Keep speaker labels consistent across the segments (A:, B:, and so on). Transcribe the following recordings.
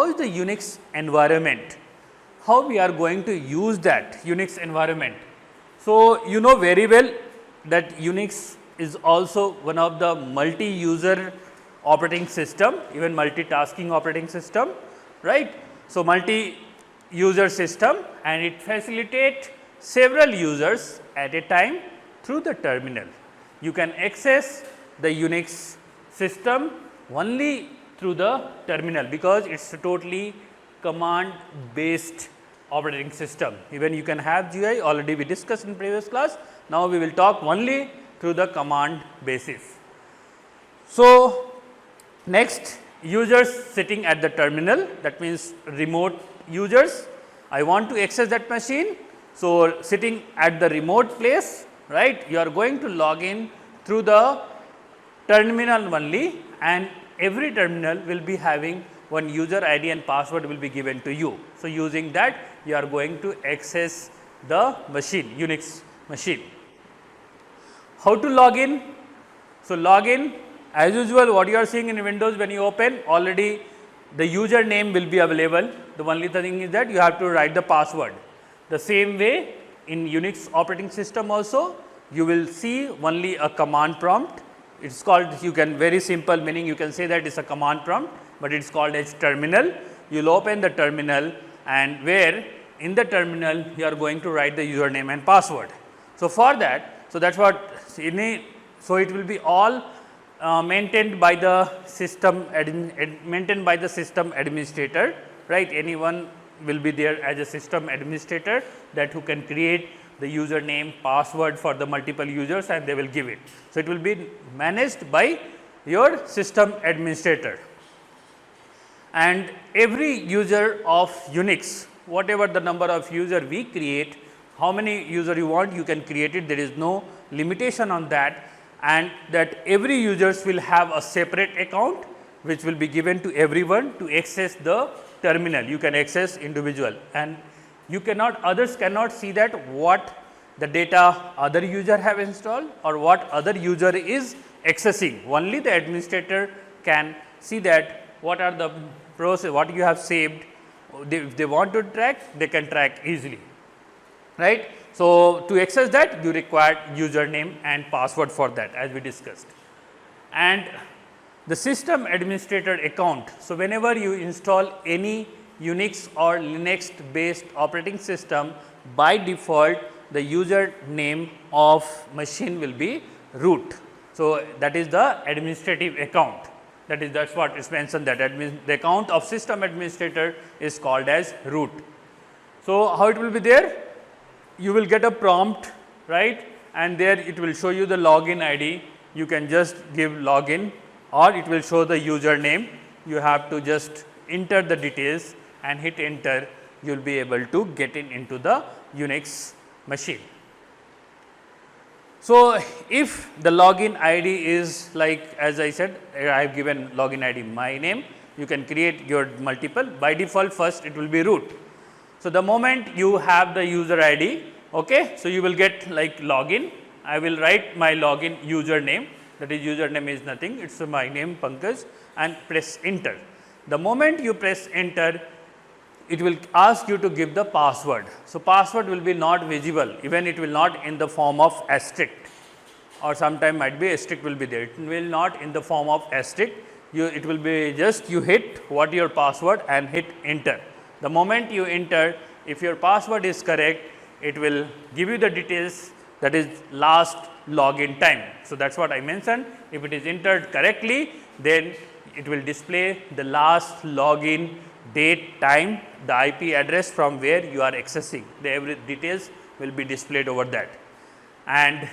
A: how is the UNIX environment? How we are going to use that UNIX environment? So, you know very well that UNIX is also one of the multi-user operating system, even multitasking operating system, right. So, multi-user system, and it facilitates several users at a time through the terminal. You can access the UNIX system only through the terminal, because it is a totally command based operating system. Even you can have GUI, already we discussed in previous class. Now, we will talk only through the command basis. So, next, users sitting at the terminal, that means remote users. I want to access that machine. So, sitting at the remote place, right, you are going to log in through the terminal only, and every terminal will be having one user ID and password will be given to you. So, using that you are going to access the machine, UNIX machine. How to log in? So, log in as usual, what you are seeing in Windows, when you open, already the username will be available. The only thing is that you have to write the password. The same way in UNIX operating system also, you will see only a command prompt. It is called, you can, very simple meaning, you can say that it is a command prompt, but it is called as terminal. You will open the terminal, and where in the terminal you are going to write the username and password. So, for that, so that is what so it will be all maintained by the system administrator, right. Anyone will be there as a system administrator, that who can create the username, password for the multiple users, and they will give it. So, it will be managed by your system administrator, and every user of UNIX, whatever the number of user we create, how many user you want, you can create it, there is no limitation on that, and that every users will have a separate account which will be given to everyone to access the terminal. You can access individual, and you cannot, others cannot see that what the data other user have installed or what other user is accessing. Only the administrator can see that what are the process, what you have saved. If they want to track, they can track easily, right. So, to access that you require username and password for that, as we discussed. And the system administrator account. So, whenever you install any UNIX or Linux based operating system, by default the username of machine will be root. So, that is the administrative account, that is what is mentioned, that the account of system administrator is called as root. So, how it will be there? You will get a prompt, right, and there it will show you the login ID. You can just give login, or it will show the username. You have to just enter the details and hit enter. You will be able to get into the UNIX machine. So, if the login ID is like, as I said, I have given login ID my name, you can create your multiple. By default, first it will be root. So, the moment you have the user ID, okay, so you will get like login. I will write my login username, that is username is nothing, it is my name Pankaj, and press enter. The moment you press enter, it will ask you to give the password. So, password will be not visible, even it will not in the form of asterisk, or sometime might be asterisk will be there. It will not in the form of asterisk, it will be just you hit what your password and hit enter. The moment you enter, if your password is correct, it will give you the details, that is last login time. So, that is what I mentioned. If it is entered correctly, then it will display the last login date, time, the IP address from where you are accessing. The every details will be displayed over that, and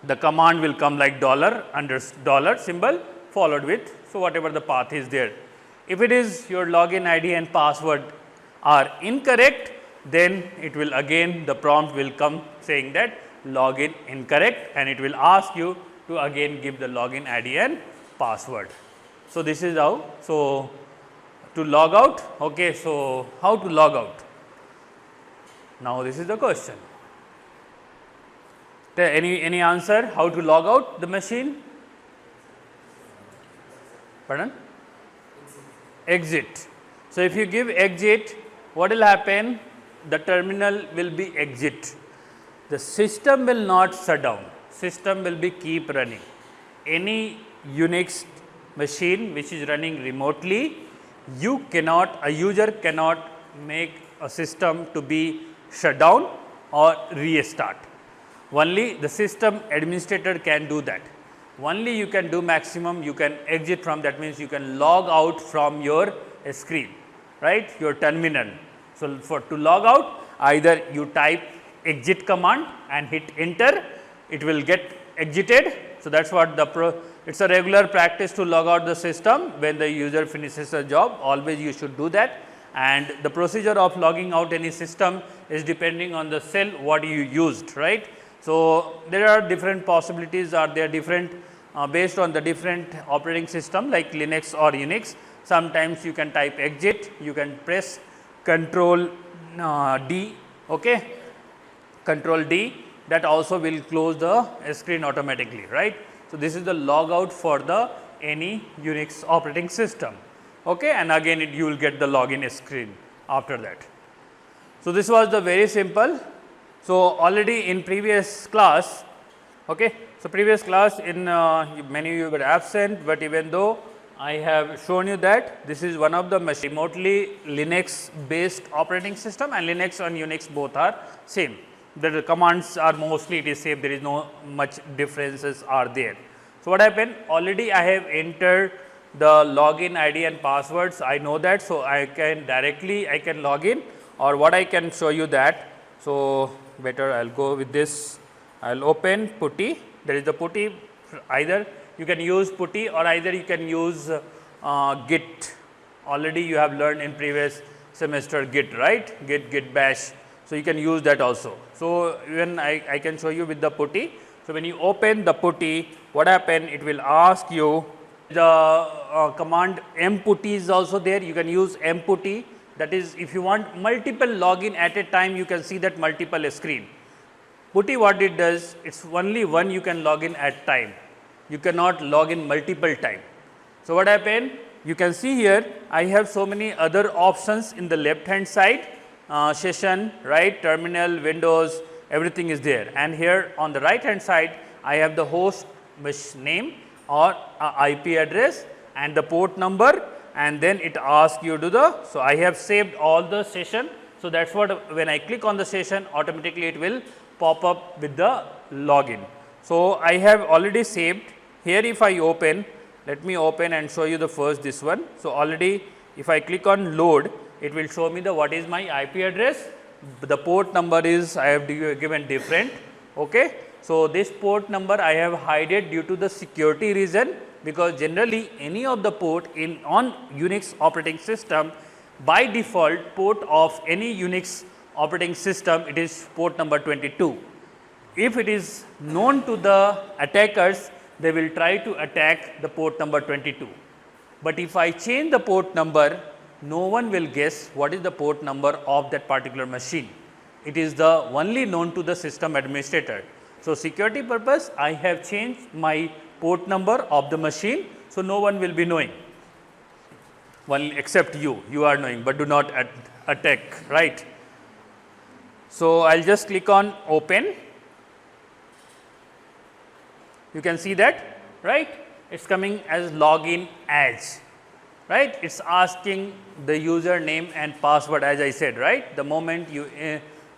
A: the command will come like $$ symbol followed with, so whatever the path is there. If it is your login ID and password are incorrect, then it will again the prompt will come saying that login incorrect, and it will ask you to again give the login ID and password. So, this is how. So, to log out, okay, so how to log out? Now, this is the question. Any answer how to log out the machine? Pardon? Exit. So, if you give exit, what will happen? The terminal will be exit. The system will not shut down, system will be keep running. Any Unix machine which is running remotely, a user cannot make a system to be shut down or restart. Only the system administrator can do that. Only you can do maximum, you can exit from, that means you can log out from your screen, right, your terminal. So, to log out, either you type exit command and hit enter, it will get exited. So, that is what it is a regular practice to log out the system when the user finishes a job, always you should do that. And the procedure of logging out any system is depending on the cell what you used, right. So, there are different possibilities, or they are different based on the different operating system like Linux or Unix. Sometimes you can type exit, you can press Control D, okay, Control D, that also will close the screen automatically, right. So, this is the logout for the any Unix operating system, okay, and again you will get the login screen after that. So, this was the very simple. So, already in previous class, okay, so previous class in many of you were absent, but even though I have shown you that this is one of the remotely Linux based operating system, and Linux and Unix both are same. The commands are mostly it is same, there is no much differences are there. So, what happened? Already I have entered the login ID and passwords, I know that. So, I can directly log in, or what I can show you that. So, better I will go with this, I will open putty, there is the putty, either you can use putty or either you can use git, already you have learned in previous semester git, right, git bash. So, you can use that also. So, even I can show you with the putty. So, when you open the putty, what happen? It will ask you the command mputty is also there, you can use mputty. That is, if you want multiple login at a time, you can see that multiple screen. Putty what it does, it is only one you can log in at time, you cannot log in multiple time. So, what happened? You can see here I have so many other options in the left hand side, session, right, terminal, windows, everything is there, and here on the right hand side I have the host name or IP address and the port number, and then it asks you to the. So, I have saved all the session. So, that is what when I click on the session, automatically it will pop up with the login. So, I have already saved here. If I open, let me open and show you the first this one. So, already if I click on load, it will show me the what is my IP address, the port number is I have given different, okay. So, this port number I have hide it due to the security reason, because generally any of the port on Unix operating system, by default port of any Unix operating system, it is port number 22. If it is known to the attackers, they will try to attack the port number 22. But if I change the port number, no one will guess what is the port number of that particular machine. It is the only known to the system administrator. So, security purpose I have changed my port number of the machine. So, no one will be knowing, one except you are knowing, but do not attack, right. So, I will just click on open, you can see that, right, it is coming as login as, right, it is asking the username and password as I said, right. The moment you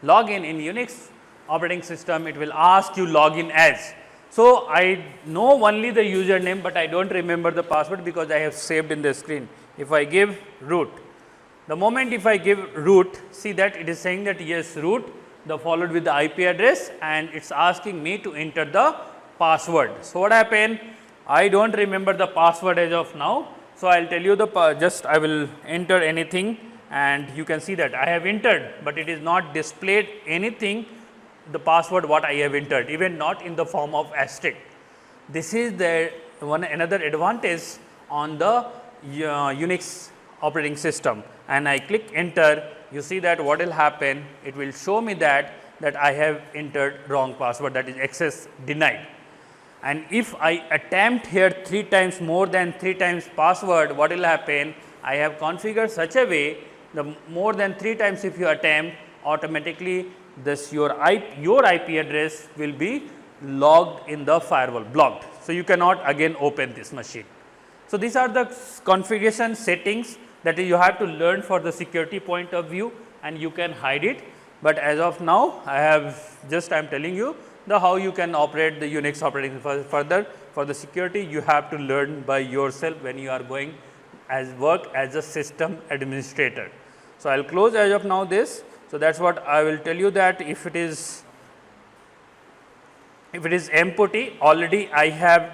A: log in Unix operating system, it will ask you login as. So, I know only the username, but I do not remember the password because I have saved in the screen. If I give root, the moment if I give root, see that it is saying that yes root, the followed with the IP address, and it is asking me to enter the password. So, what happened? I do not remember the password as of now. So, I will tell you the just I will enter anything, and you can see that I have entered, but it is not displayed anything the password what I have entered, even not in the form of asterisk. This is the another advantage on the Unix operating system, and I click enter, you see that what will happen, it will show me that I have entered wrong password, that is access denied. And if I attempt here 3 times more than 3 times password, what will happen, I have configured such a way the more than 3 times if you attempt, automatically this your IP address will be logged in the firewall, blocked. So, you cannot again open this machine. So, these are the configuration settings that you have to learn for the security point of view, and you can hide it. But as of now, I am telling you the how you can operate the Unix operating further. For the security, you have to learn by yourself when you are going work as a system administrator. So, I will close as of now this. So, that is what I will tell you, that if it is empty, already I have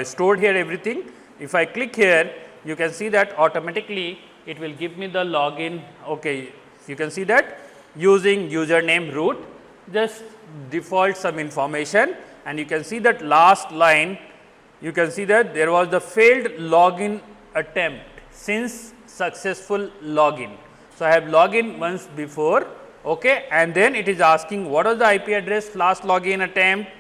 A: stored here everything. If I click here, you can see that automatically it will give me the login. Okay, you can see that using username root, just default some information, and you can see that last line, you can see that there was the failed login attempt since successful login. So, I have login once before, okay, and then it is asking what was the IP address last login attempt,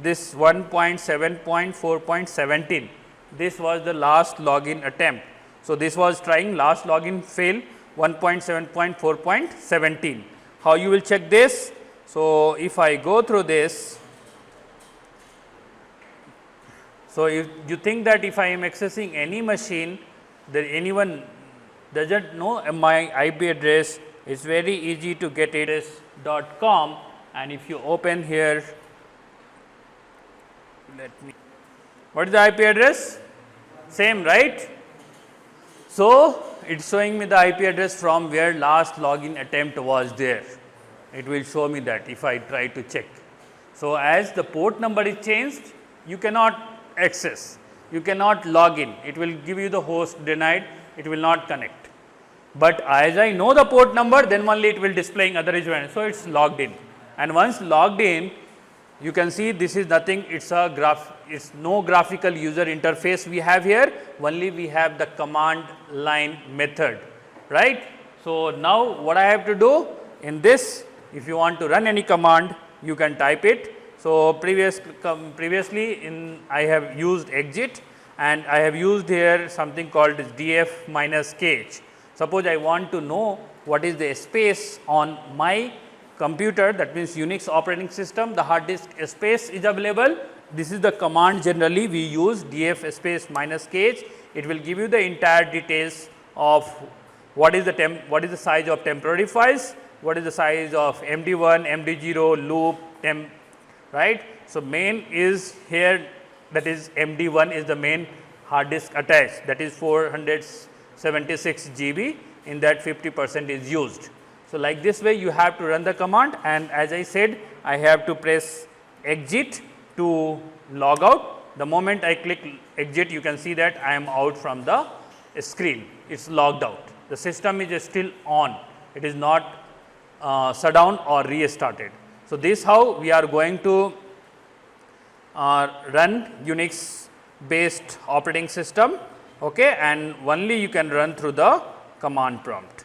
A: this 1.7.4.17, this was the last login attempt. So, this was trying last login fail 1.7.4.17. How you will check this? So, if I go through this, so if you think that if I am accessing any machine, that anyone doesn't know my IP address, it's very easy to get it .com, and if you open here, what is the IP address? Same, right? So, it's showing me the IP address from where last login attempt was there. It will show me that if I try to check. So, as the port number is changed, you cannot access, you cannot log in, it will give you the host denied, it will not connect. But as I know the port number, then only it will displaying other events. So, it is logged in, and once logged in, you can see this is nothing, it's no graphical user interface we have here, only we have the command line method, right. So, now what I have to do in this, if you want to run any command, you can type it. So, previously I have used exit, and I have used here something called df minus -kh. Suppose I want to know what is the space on my computer, that means Unix operating system, the hard disk space is available. This is the command generally we use, df space minus -kh. It will give you the entire details of what is the size of temporary files, what is the size of MD1, MD0, loop, temp, right. So, main is here, that is MD1 is the main hard disk attached, that is 476 GB, in that 50% is used. So, like this way you have to run the command, and as I said, I have to press exit to log out. The moment I click exit, you can see that I am out from the screen, it is logged out. The system is still on, it is not shut down or restarted. So, this how we are going to run Unix based operating system, okay, and only you can run through the command prompt.